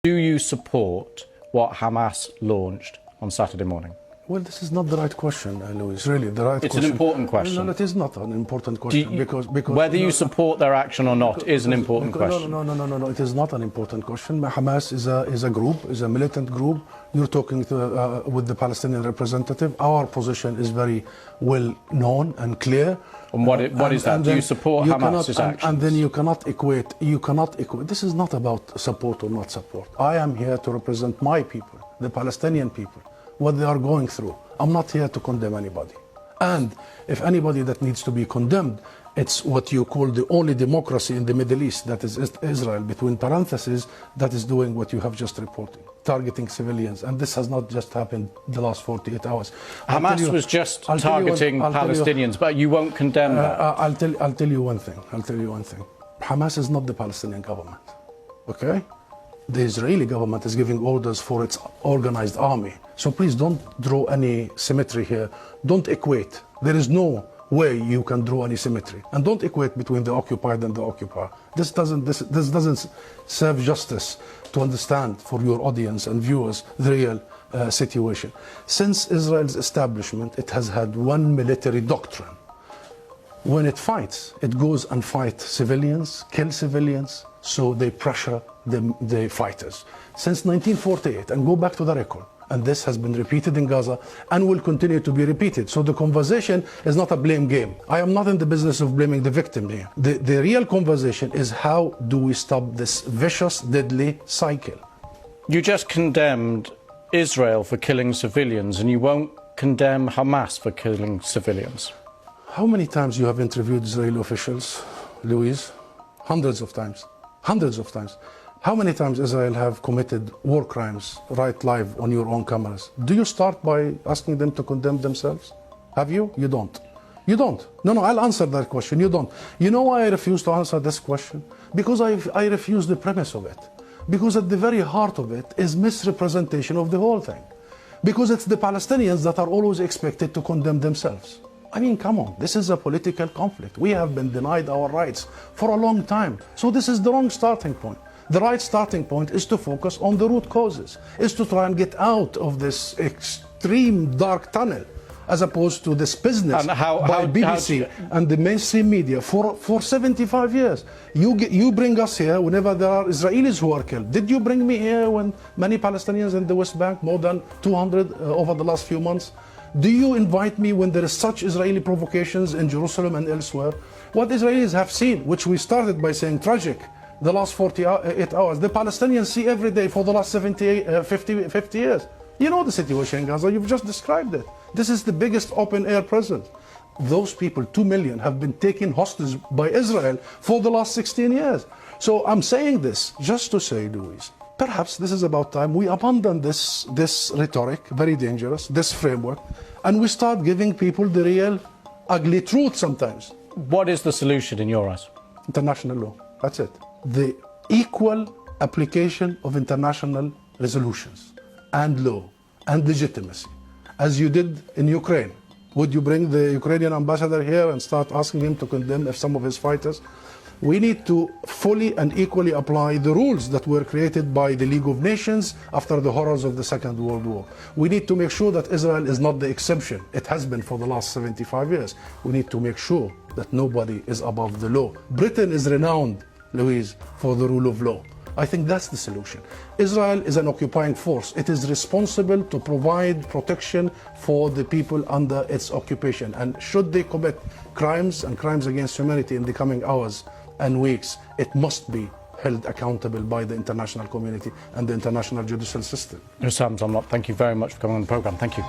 Do you support what Hamas launched on Saturday morning? Well, this is not the right question, Louis. Really, the right question. It's an important question. No, it is not an important question because whether you support their action or not is an important question. No. It is not an important question. Hamas is a group, is a militant group. You're talking with the Palestinian representative. Our position is very well known and clear. And what is that? Do you support Hamas's actions? And then you cannot equate. This is not about support or not support. I am here to represent my people, the Palestinian people, what they are going through. I'm not here to condemn anybody. And if anybody that needs to be condemned, it's what you call the only democracy in the Middle East, that is Israel, between parentheses, that is doing what you have just reported, targeting civilians. And this has not just happened the last 48 hours. Hamas was just targeting Palestinians, but you won't condemn that. I'll tell you one thing. Hamas is not the Palestinian government, okay? The Israeli government is giving orders for its organized army. So please don't draw any symmetry here. Don't equate. There is no way you can draw any symmetry. And don't equate between the occupied and the occupier. This doesn't serve justice to understand for your audience and viewers the real situation. Since Israel's establishment, it has had one military doctrine. When it fights, it goes and fights civilians, kill civilians, so they pressure the fighters. Since 1948, and go back to the record, and this has been repeated in Gaza and will continue to be repeated. So the conversation is not a blame game. I am not in the business of blaming the victim here. The real conversation is how do we stop this vicious, deadly cycle? You just condemned Israel for killing civilians, and you won't condemn Hamas for killing civilians. How many times you have interviewed Israeli officials, Louise? Hundreds of times. Hundreds of times. How many times Israel have committed war crimes right live on your own cameras? Do you start by asking them to condemn themselves? Have you? You don't. You don't. No, I'll answer that question. You don't. You know why I refuse to answer this question? Because I refuse the premise of it. Because at the very heart of it is misrepresentation of the whole thing. Because it's the Palestinians that are always expected to condemn themselves. I mean, come on, this is a political conflict. We have been denied our rights for a long time. So this is the wrong starting point. The right starting point is to focus on the root causes, is to try and get out of this extreme dark tunnel, as opposed to this business by BBC and the mainstream media for 75 years. You bring us here whenever there are Israelis who are killed. Did you bring me here when many Palestinians in the West Bank, more than 200 over the last few months? Do you invite me when there is such Israeli provocations in Jerusalem and elsewhere? What Israelis have seen, which we started by saying tragic, the last 48 hours, the Palestinians see every day for the last 50 years. You know the situation in Gaza, you've just described it. This is the biggest open-air prison. Those people, 2 million, have been taken hostage by Israel for the last 16 years. So I'm saying this just to say, Louise, perhaps this is about time we abandon this rhetoric, very dangerous, this framework, and we start giving people the real ugly truth sometimes. What is the solution in your eyes? International law, that's it. The equal application of international resolutions and law and legitimacy, as you did in Ukraine. Would you bring the Ukrainian ambassador here and start asking him to condemn some of his fighters? We need to fully and equally apply the rules that were created by the League of Nations after the horrors of the Second World War. We need to make sure that Israel is not the exception. It has been for the last 75 years. We need to make sure that nobody is above the law. Britain is renowned, Louise, for the rule of law. I think that's the solution. Israel is an occupying force. It is responsible to provide protection for the people under its occupation. And should they commit crimes and crimes against humanity in the coming hours and weeks, it must be held accountable by the international community and the international judicial system. Hussam Zamlot, thank you very much for coming on the programme. Thank you.